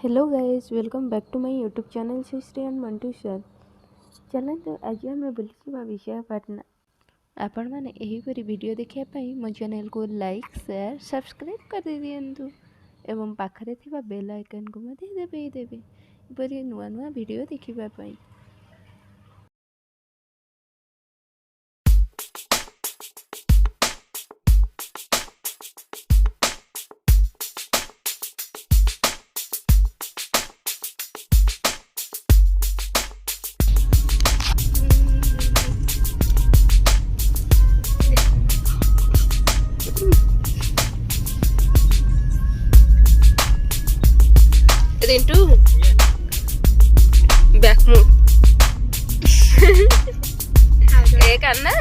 Hello guys welcome back to my YouTube channel Shri and Mantu sir. चलते आज आम बुलूबा विशाखापाटना। आपण मैंने यहीपरी वीडियो देखापी मो चैनल को लाइक शेयर सब्सक्राइब कर दिंतु एवं पाखरे थिबा बेल आइकन को दबाइदेवे एपरी नुआ नुआ वीडियो देखिबापी। रिंटू बैकमूड एक अन्ना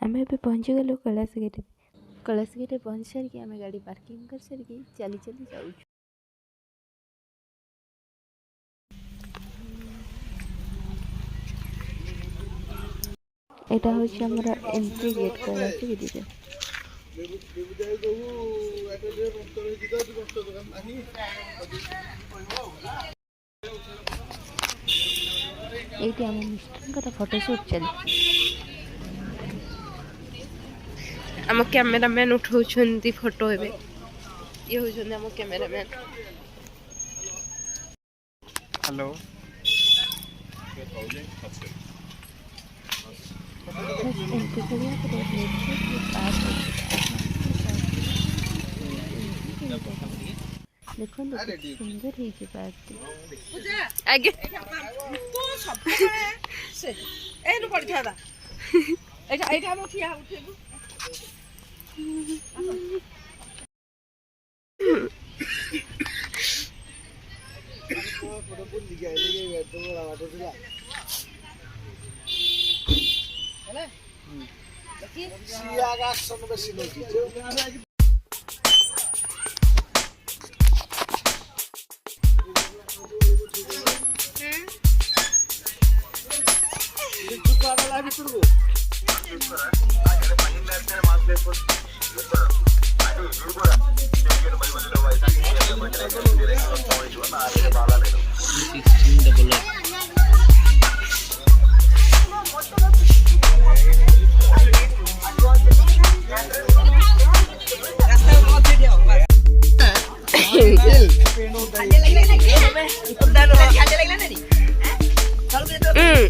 आम ए पहुँची गलु कैलाशगिरी पहुँच सारिकी आम गाड़ी पार्किंग कर सारिकी चली चली जाऊँ। एटा होछि हमरा एंट्री गेट कैलाशगिरी रे। एटी आम मिस्टर फोटोशूट चली आम कैमेरामैन उठाउछन्ती फोटो एबे ये होछन्ती आम कैमेरामैन। हेलो एंट्री करिया तो देखो सुंदर ही आगे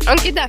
अंकिता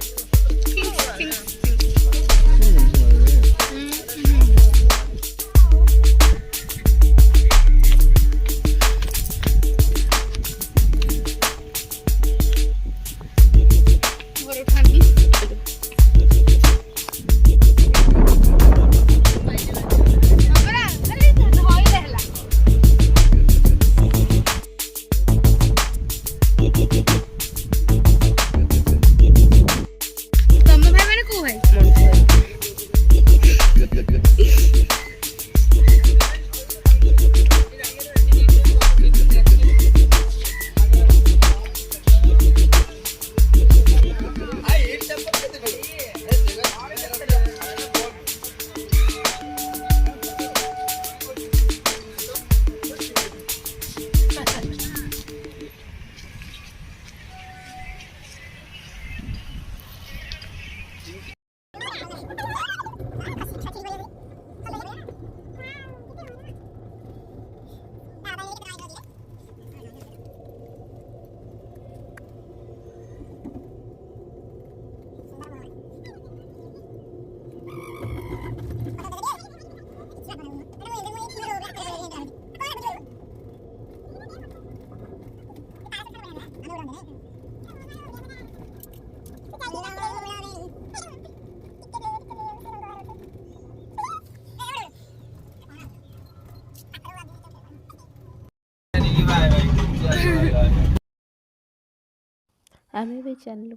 आम भी चलू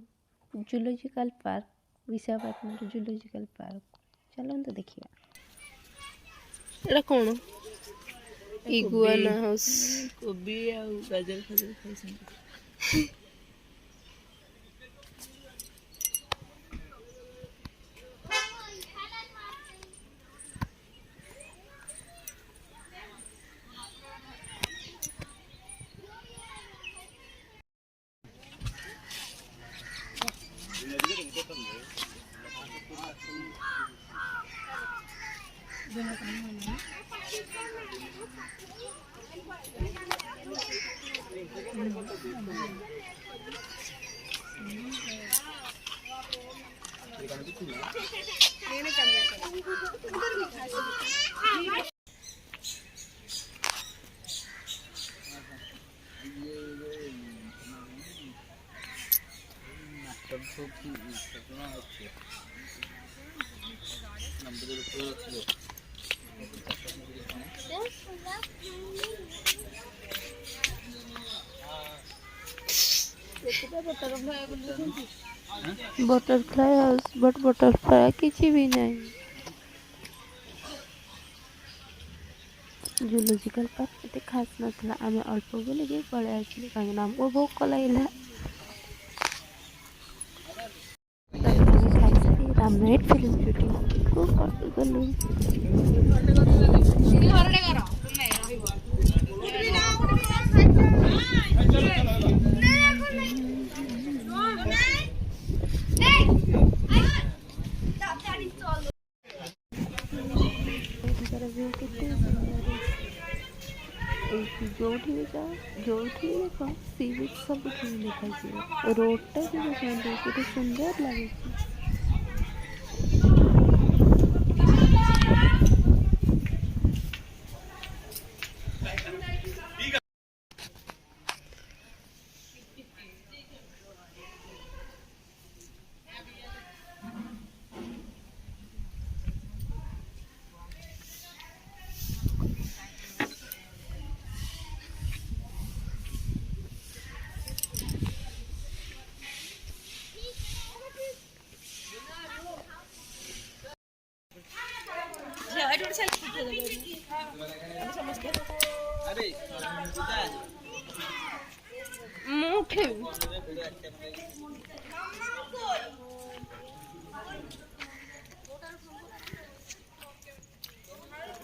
zoological park Visakhapatnam zoological park चलते देखिए। एटा कौन इगुआना हाउस कोबी आ गाजर खाजर खाइछन। बटरफ्लाई हाउस बट बटरफ्लाई किसी भी नहीं। जूलॉजिकल पार्क एते खास नथला आमे अल्प बोले के पळे आछली काहे नाम को भोक लागला तब खाई सारी रामनाइट फिल्म शूटिंग को कर गलु व्यू कितने सुंदर जोठी भी जाओ जोठी देखो सी बीच सब देखा रोडटा भी देखते केते सुंदर लगे।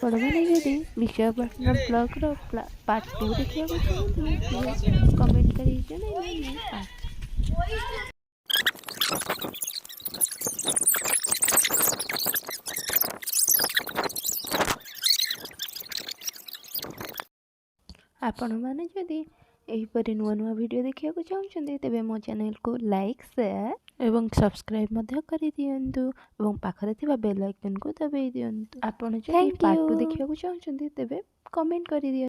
पढ़वाने जदि विशाखापट्टनम ब्लॉग पार्ट 2 देखिए कमेंट करिए। आपण मैंने जदि एहीपरि नुआ नुआ वीडियो देखिया को चाहते तेबे मो चैनल को लाइक शेयर एवं सब्सक्राइब मध्य करि दियंतु एवं पाखरे थिबा बेल आइकन को दबाई दियंतु। आपण जदि पार्ट 2 देखिया को चाहते तेबे कमेंट करि दियंतु।